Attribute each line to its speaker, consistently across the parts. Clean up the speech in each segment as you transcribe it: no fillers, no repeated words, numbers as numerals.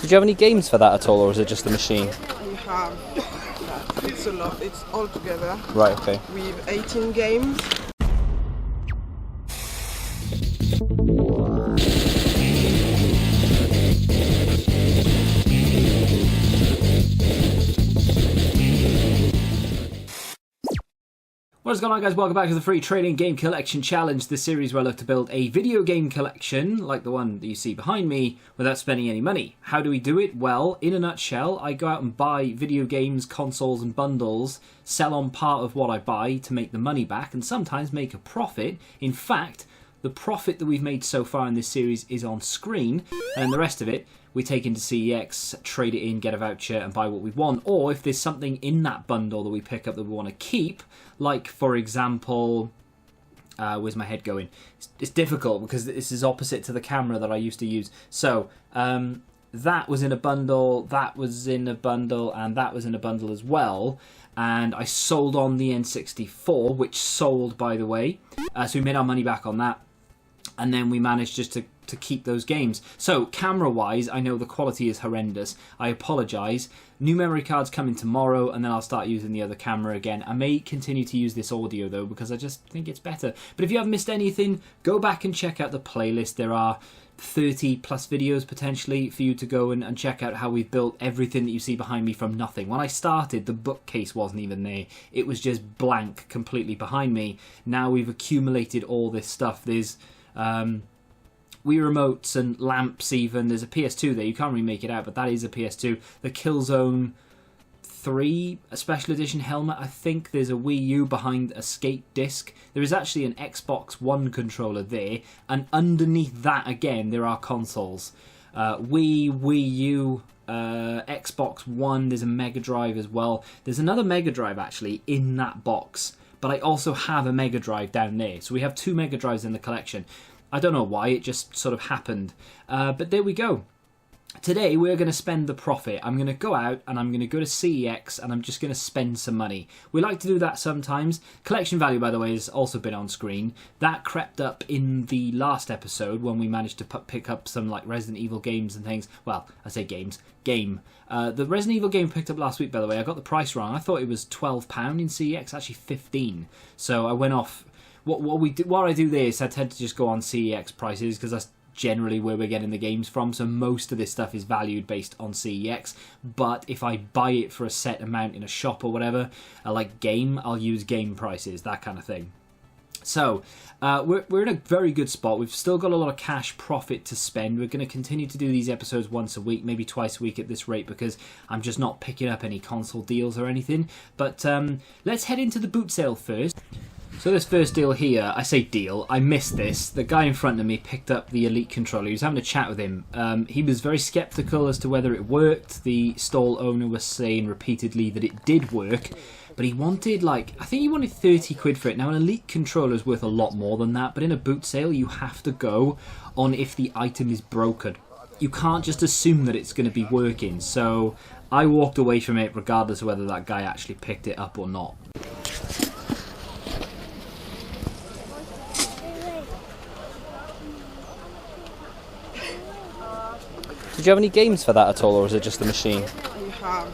Speaker 1: Did you have any games for that at all, or is it just the machine?
Speaker 2: We have it's a lot. It's all together.
Speaker 1: Right, okay.
Speaker 2: With 18 games.
Speaker 3: What is going on, guys? Welcome back to the Free Trading Game Collection Challenge, the series where I look to build a video game collection, like the one that you see behind me, without spending any money. How do we do it? Well, in a nutshell, I go out and buy video games, consoles and bundles, sell on part of what I buy to make the money back, and sometimes make a profit. In fact, the profit that we've made so far in this series is on screen, and the rest of it we take into CEX, trade it in, get a voucher, and buy what we want. Or if there's something in that bundle that we pick up that we want to keep, like, for example, where's my head going? It's difficult because this is opposite to the camera that I used to use. So, that was in a bundle, that was in a bundle, and that was in a bundle as well. And I sold on the N64, which sold, by the way. So we made our money back on that. And then we managed just to keep those games. So, camera-wise, I know the quality is horrendous. I apologise. New memory cards coming tomorrow, and then I'll start using the other camera again. I may continue to use this audio, though, because I just think it's better. But if you haven't missed anything, go back and check out the playlist. There are 30 plus videos, potentially, for you to go and check out how we've built everything that you see behind me from nothing. When I started, the bookcase wasn't even there. It was just blank completely behind me. Now we've accumulated all this stuff. There's Wii remotes and lamps even. There's a PS2 there. You can't really make it out, but that is a PS2. The Killzone 3 a special edition helmet, I think. There's a Wii U behind a skate disc. There is actually an Xbox One controller there. And underneath that, again, there are consoles. Wii U, Xbox One. There's a Mega Drive as well. There's another Mega Drive, actually, in that box. But I also have a Mega Drive down there. So we have 2 Mega Drives in the collection. I don't know why, it just sort of happened. But there we go. Today we're going to spend the profit. I'm going to go out and I'm going to go to CEX and I'm just going to spend some money. We like to do that sometimes. Collection value, by the way, has also been on screen. That crept up in the last episode when we managed to pick up some like Resident Evil games and things. Well, I say games. Game. The Resident Evil game picked up last week, by the way. I got the price wrong. I thought it was £12 in CEX, actually 15. So I went off. What I do there is I tend to just go on CEX prices because that's generally where we're getting the games from. So most of this stuff is valued based on CEX. But if I buy it for a set amount in a shop or whatever, like game, I'll use game prices, that kind of thing. So, we're in a very good spot. We've still got a lot of cash profit to spend. We're going to continue to do these episodes once a week, maybe twice a week at this rate, because I'm just not picking up any console deals or anything. But let's head into the boot sale first. So this first deal here, I say deal, I missed this. The guy in front of me picked up the Elite controller. He was having a chat with him. He was very sceptical as to whether it worked. The stall owner was saying repeatedly that it did work. But he wanted, I think he wanted 30 quid for it. Now, an Elite controller is worth a lot more than that. But in a boot sale, you have to go on if the item is broken. You can't just assume that it's going to be working. So I walked away from it regardless of whether that guy actually picked it up or not.
Speaker 1: Did you have any games for that at all, or is it just the machine?
Speaker 2: We have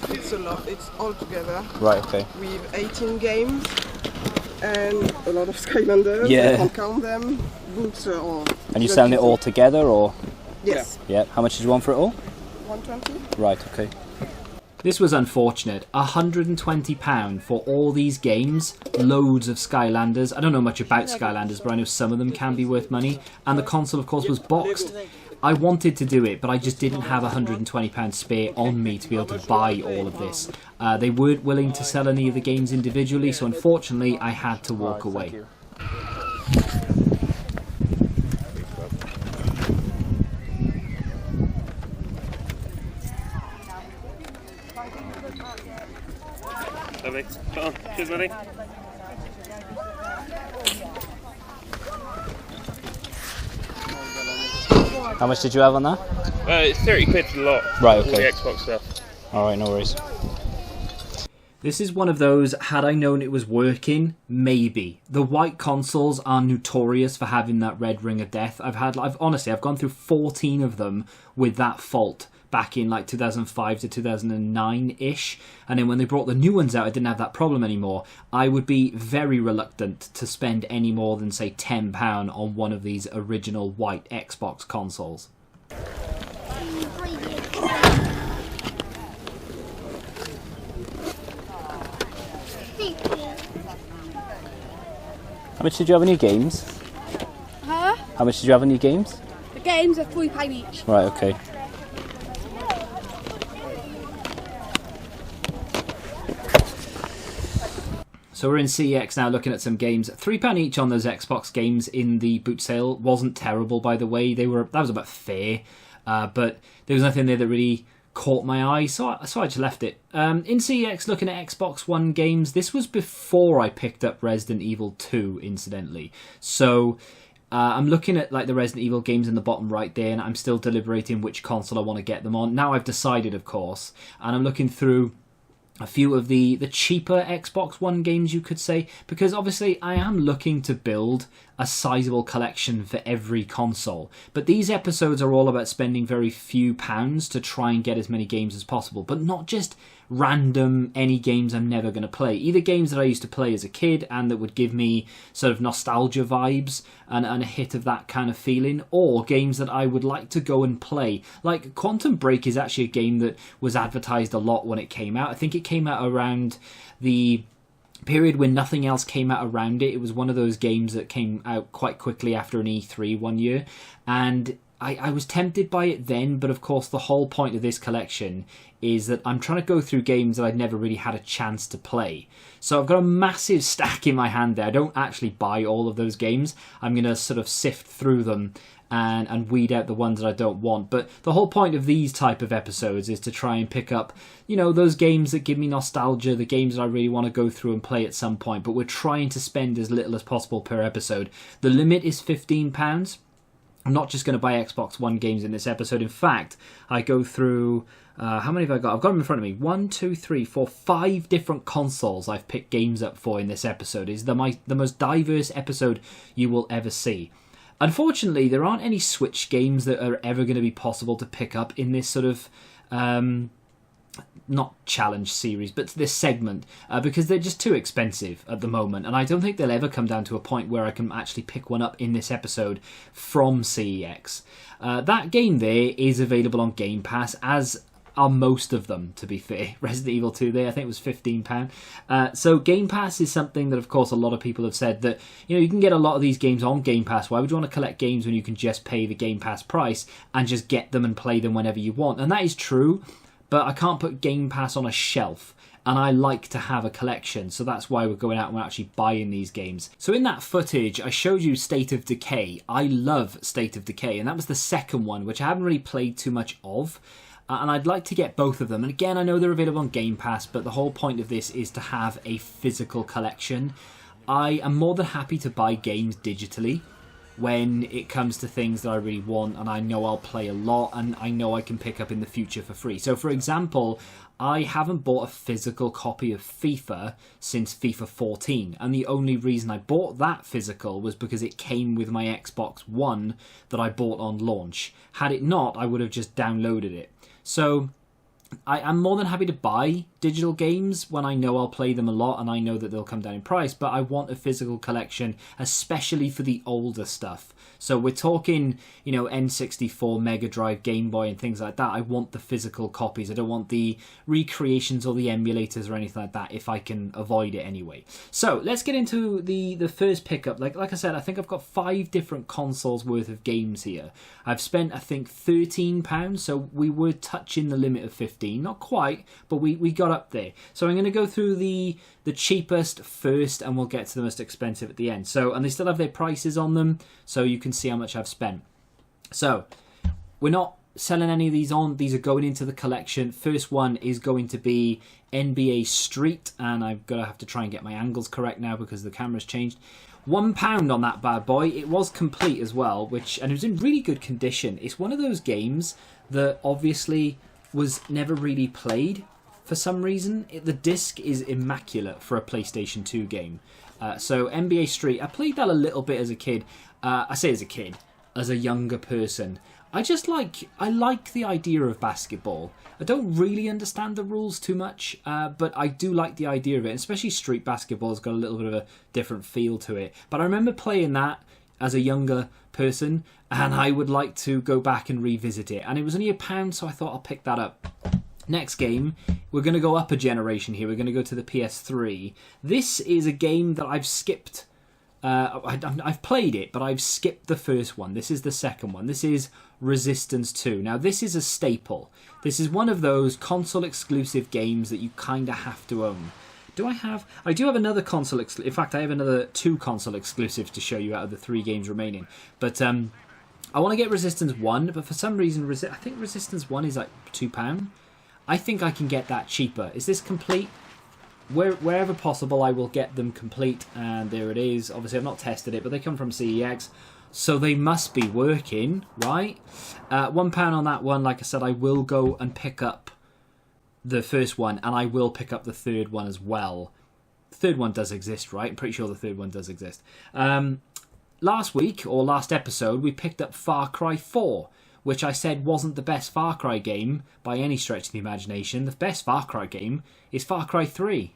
Speaker 2: it's a lot. It's all together.
Speaker 1: Right, okay.
Speaker 2: With 18 games and a lot of Skylanders.
Speaker 1: Yeah.
Speaker 2: I can't count them. Boots or.
Speaker 1: And you selling it all together, or?
Speaker 2: Yes.
Speaker 1: Yeah. How much did you want for it all?
Speaker 2: 120.
Speaker 1: Right, okay.
Speaker 3: This was unfortunate. £120 for all these games, loads of Skylanders. I don't know much about Skylanders, but I know some of them can be worth money. And the console, of course, was boxed. I wanted to do it, but I just didn't have £120 spare on me to be able to buy all of this. They weren't willing to sell any of the games individually, so unfortunately I had to walk away.
Speaker 4: Lovely. Put on. Cheers, buddy.
Speaker 1: How much did you have on that?
Speaker 4: It's 30 quid for the lot.
Speaker 1: Right,
Speaker 4: All the
Speaker 1: okay.
Speaker 4: Xbox stuff.
Speaker 1: Alright, no worries.
Speaker 3: This is one of those, had I known it was working, maybe. The white consoles are notorious for having that red ring of death. I've gone through 14 of them with that fault back in like 2005 to 2009-ish. And then when they brought the new ones out, I didn't have that problem anymore. I would be very reluctant to spend any more than, say, £10 on one of these original white Xbox consoles.
Speaker 1: How much did you have on your games?
Speaker 5: Huh?
Speaker 1: How much did you have on your games?
Speaker 5: The games are £3 each.
Speaker 1: Right, okay.
Speaker 3: So we're in CEX now looking at some games. £3 each on those Xbox games in the boot sale. Wasn't terrible, by the way. That was about fair. But there was nothing there that really caught my eye, so I just left it. In CEX looking at Xbox One games, this was before I picked up Resident Evil 2, incidentally. So I'm looking at like the Resident Evil games in the bottom right there, and I'm still deliberating which console I want to get them on. Now I've decided, of course, and I'm looking through a few of the cheaper Xbox One games, you could say, because obviously I am looking to build a sizable collection for every console. But these episodes are all about spending very few pounds to try and get as many games as possible, but not just random any games I'm never going to play. Either games that I used to play as a kid and that would give me sort of nostalgia vibes and a hit of that kind of feeling, or games that I would like to go and play. Like Quantum Break is actually a game that was advertised a lot when it came out. I think it came out around the period when nothing else came out around it. It was one of those games that came out quite quickly after an E3 one year, and I was tempted by it then, but of course the whole point of this collection is that I'm trying to go through games that I'd never really had a chance to play. So I've got a massive stack in my hand there. I don't actually buy all of those games. I'm going to sort of sift through them and weed out the ones that I don't want. But the whole point of these type of episodes is to try and pick up, you know, those games that give me nostalgia, the games that I really want to go through and play at some point. But we're trying to spend as little as possible per episode. The limit is £15. I'm not just going to buy Xbox One games in this episode. In fact, I go through... how many have I got? I've got them in front of me. 1, 2, 3, 4, 5 different consoles I've picked games up for in this episode. It's the most diverse episode you will ever see. Unfortunately, there aren't any Switch games that are ever going to be possible to pick up in this sort of... not challenge series, but this segment, because they're just too expensive at the moment, and I don't think they'll ever come down to a point where I can actually pick one up in this episode from CEX. That game there is available on Game Pass, as are most of them, to be fair. Resident Evil 2 there, I think it was £15. So Game Pass is something that, of course, a lot of people have said that, you know, you can get a lot of these games on Game Pass. Why would you want to collect games when you can just pay the Game Pass price and just get them and play them whenever you want? And that is true, but I can't put Game Pass on a shelf, and I like to have a collection, so that's why we're going out and we're actually buying these games. So in that footage, I showed you State of Decay. I love State of Decay, and that was the second one, which I haven't really played too much of, and I'd like to get both of them. And again, I know they're available on Game Pass, but the whole point of this is to have a physical collection. I am more than happy to buy games digitally when it comes to things that I really want and I know I'll play a lot and I know I can pick up in the future for free. So for example, I haven't bought a physical copy of FIFA since FIFA 14, and the only reason I bought that physical was because it came with my Xbox One that I bought on launch. Had it not, I would have just downloaded it. So I'm more than happy to buy digital games when I know I'll play them a lot and I know that they'll come down in price, but I want a physical collection, especially for the older stuff. So we're talking, you know, N64, Mega Drive, Game Boy and things like that. I want the physical copies. I don't want the recreations or the emulators or anything like that if I can avoid it anyway. So let's get into the first pickup. Like I said, I think I've got 5 different consoles worth of games here. I've spent, I think, £13, so we were touching the limit of 15. Not quite, but we got up there. So I'm going to go through the cheapest first, and we'll get to the most expensive at the end. So, and they still have their prices on them, so you can see how much I've spent. So we're not selling any of these on. These are going into the collection. First one is going to be NBA Street, and I've got to have to try and get my angles correct now because the camera's changed. £1 on that bad boy. It was complete as well, and it was in really good condition. It's one of those games that obviously was never really played, for some reason. The disc is immaculate for a PlayStation 2 game. So NBA Street, I played that a little bit as a kid. I say as a kid, as a younger person. I like the idea of basketball. I don't really understand the rules too much, but I do like the idea of it. Especially street basketball's got a little bit of a different feel to it. But I remember playing that as a younger person, and I would like to go back and revisit it. And it was only £1, so I thought I'll pick that up. Next game, we're going to go up a generation here. We're going to go to the PS3. This is a game that I've skipped. I've played it, but I've skipped the first one. This is the second one. This is Resistance 2. Now, this is a staple. This is one of those console-exclusive games that you kind of have to own. I do have another console... In fact, I have another 2 console exclusives to show you out of the 3 games remaining. But I want to get Resistance 1, but for some reason, I think Resistance 1 is like £2. I think I can get that cheaper. Is this complete? Wherever possible, I will get them complete. And there it is. Obviously, I've not tested it, but they come from CEX. So they must be working, right? £1 on that one. Like I said, I will go and pick up the first one, and I will pick up the third one as well. The third one does exist, right? I'm pretty sure the third one does exist. Last week, or last episode, we picked up Far Cry 4, which I said wasn't the best Far Cry game by any stretch of the imagination. The best Far Cry game is Far Cry 3.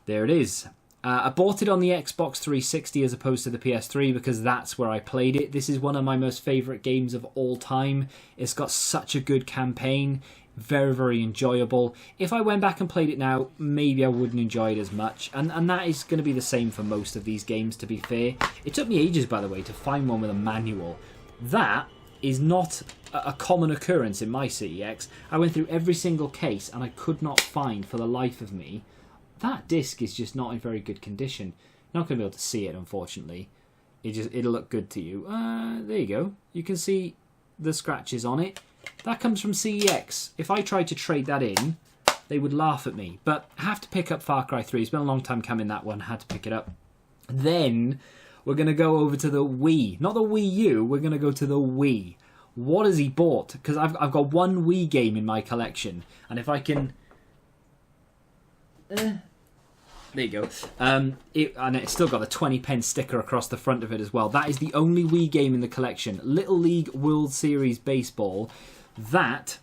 Speaker 3: There it is. I bought it on the Xbox 360 as opposed to the PS3 because that's where I played it. This is one of my most favourite games of all time. It's got such a good campaign. Very, very enjoyable. If I went back and played it now, maybe I wouldn't enjoy it as much. And that is going to be the same for most of these games, to be fair. It took me ages, by the way, to find one with a manual. That is not a common occurrence in my CEX. I went through every single case and I could not find, for the life of me, that disc is just not in very good condition. You're not going to be able to see it, unfortunately. It'll look good to you. There you go. You can see the scratches on it. That comes from CEX. If I tried to trade that in, they would laugh at me. But I have to pick up Far Cry 3. It's been a long time coming, that one. I had to pick it up. Then we're going to go over to the Wii. Not the Wii U. We're going to go to the Wii. What has he bought? Because I've got one Wii game in my collection. And if I can... there you go. And it's still got a 20p sticker across the front of it as well. That is the only Wii game in the collection. Little League World Series Baseball. That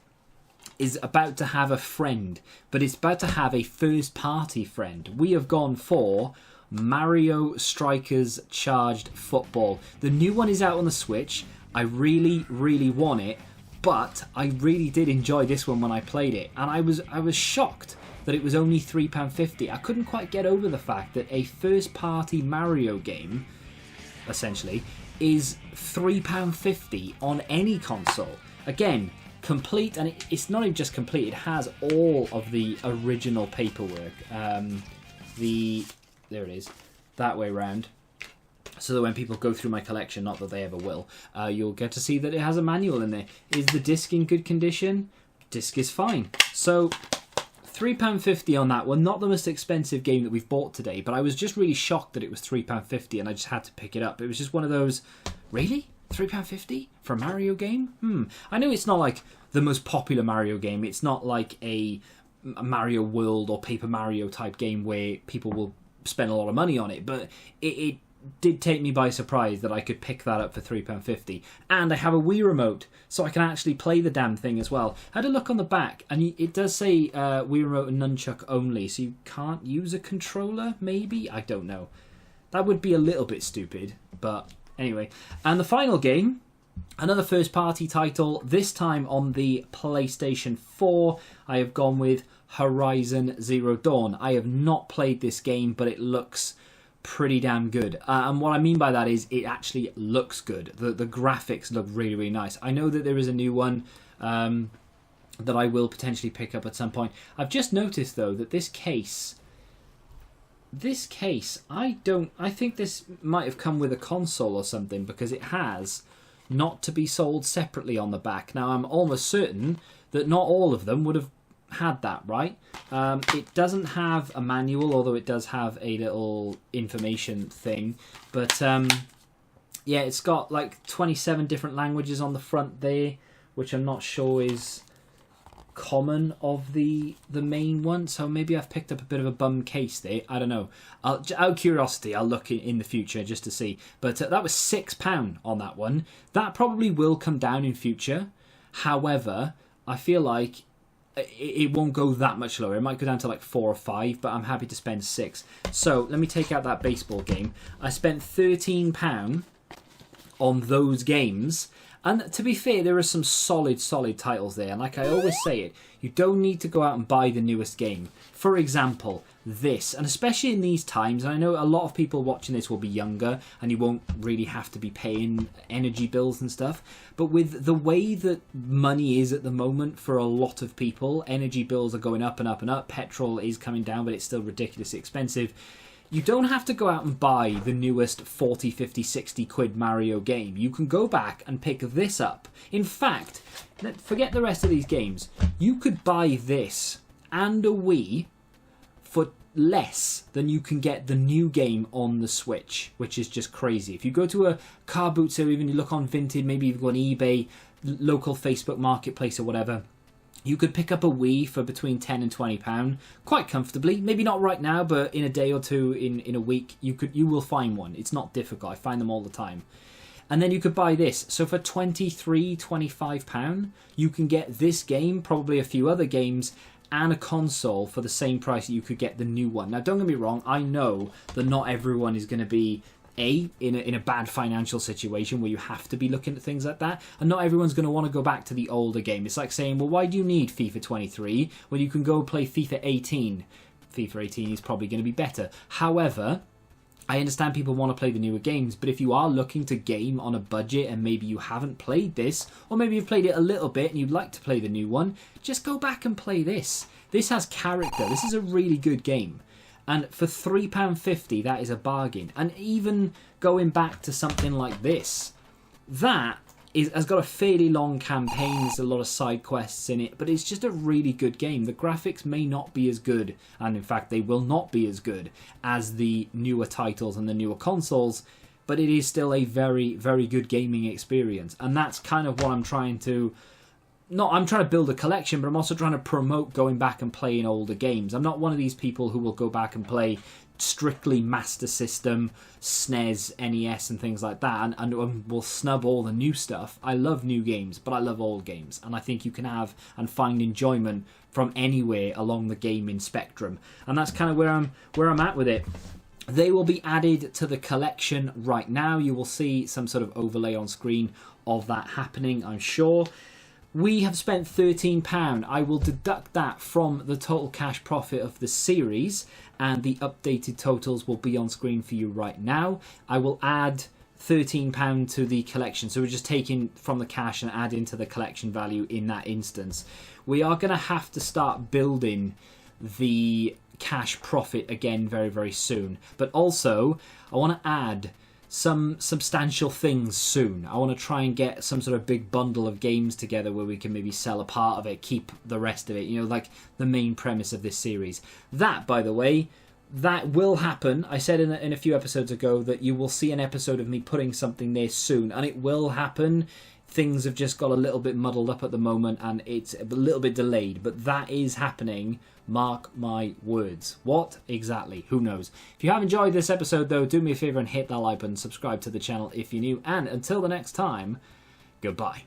Speaker 3: is about to have a friend, but it's about to have a first-party friend. We have gone for Mario Strikers Charged Football. The new one is out on the Switch. I really, really want it, but I really did enjoy this one when I played it, and I was shocked that it was only £3.50. I couldn't quite get over the fact that a first-party Mario game, essentially, is £3.50 on any console. Again, complete, and it's not even just complete, it has all of the original paperwork. There it is, that way round. So that when people go through my collection, not that they ever will, you'll get to see that it has a manual in there. Is the disc in good condition? Disc is fine. So £3.50 on that one. Not the most expensive game that we've bought today, but I was just really shocked that it was £3.50 and I just had to pick it up. It was just one of those, really? £3.50 for a Mario game? I know it's not like the most popular Mario game. It's not like a Mario World or Paper Mario type game where people will spend a lot of money on it, but it did take me by surprise that I could pick that up for £3.50. And I have a Wii remote, so I can actually play the damn thing as well. I had a look on the back, and it does say Wii remote and nunchuck only, so you can't use a controller, maybe? I don't know. That would be a little bit stupid, but anyway. And the final game, another first-party title, this time on the PlayStation 4. I have gone with Horizon Zero Dawn. I have not played this game, but it looks pretty damn good. And what I mean by that is it actually looks good. The graphics look really, really nice. I know that there is a new one that I will potentially pick up at some point. I've just noticed, though, that this case, I think this might have come with a console or something, because it has not to be sold separately on the back. Now, I'm almost certain that not all of them would have had that, right? It doesn't have a manual, although it does have a little information thing. But yeah, it's got like 27 different languages on the front there, which I'm not sure is common of the main one, so maybe I've picked up a bit of a bum case there. I don't know. Out of curiosity, I'll look in the future just to see. But that was £6 on that one. That probably will come down in future. However, I feel like it won't go that much lower. It might go down to like 4 or 5, but I'm happy to spend 6. So let me take out that baseball game. I spent £13 on those games. And to be fair, there are some solid titles there. And like I always say it, you don't need to go out and buy the newest game. For example, this. And especially in these times, and I know a lot of people watching this will be younger and you won't really have to be paying energy bills and stuff. But with the way that money is at the moment for a lot of people, energy bills are going up and up and up. Petrol is coming down, but it's still ridiculously expensive. You don't have to go out and buy the newest 40, 50, 60 quid Mario game. You can go back and pick this up. In fact, forget the rest of these games. You could buy this and a Wii for less than you can get the new game on the Switch, which is just crazy. If you go to a car boot sale, even you look on Vinted, maybe you go on eBay, local Facebook marketplace or whatever, you could pick up a Wii for between £10 and £20 quite comfortably. Maybe not right now, but in a day or two, in a week, you will find one. It's not difficult. I find them all the time. And then you could buy this. So for £23, £25, you can get this game, probably a few other games, and a console for the same price that you could get the new one. Now, don't get me wrong. I know that not everyone is going to be in a bad financial situation where you have to be looking at things like that, and not everyone's going to want to go back to the older game. It's like saying, well, why do you need FIFA 23 when you can go play FIFA 18? FIFA 18 is probably going to be better. However, I understand people want to play the newer games, but if you are looking to game on a budget and maybe you haven't played this, or maybe you've played it a little bit and you'd like to play the new one, just go back and play this. This has character. This is a really good game. And for £3.50, that is a bargain. And even going back to something like this, that has got a fairly long campaign. There's a lot of side quests in it, but it's just a really good game. The graphics may not be as good, and in fact, they will not be as good as the newer titles and the newer consoles, but it is still a very, very good gaming experience. And that's kind of what I'm trying to... I'm trying to build a collection, but I'm also trying to promote going back and playing older games. I'm not one of these people who will go back and play strictly Master System, SNES, NES and things like that, and will snub all the new stuff. I love new games, but I love old games, and I think you can have and find enjoyment from anywhere along the gaming spectrum. And that's kind of where I'm at with it. They will be added to the collection right now. You will see some sort of overlay on screen of that happening, I'm sure. We have spent £13. I will deduct that from the total cash profit of the series, and the updated totals will be on screen for you right now. I will add £13 to the collection, so we're just taking from the cash and add into the collection value in that instance. We are going to have to start building the cash profit again very, very soon, but also I want to add some substantial things soon. I want to try and get some sort of big bundle of games together where we can maybe sell a part of it, keep the rest of it, you know, like the main premise of this series. That, by the way, that will happen. I said in a few episodes ago that you will see an episode of me putting something there soon, and it will happen. Things have just got a little bit muddled up at the moment and it's a little bit delayed, but that is happening. Mark my words. What exactly? Who knows? If you have enjoyed this episode, though, do me a favour and hit that like button, subscribe to the channel if you're new, and until the next time, goodbye.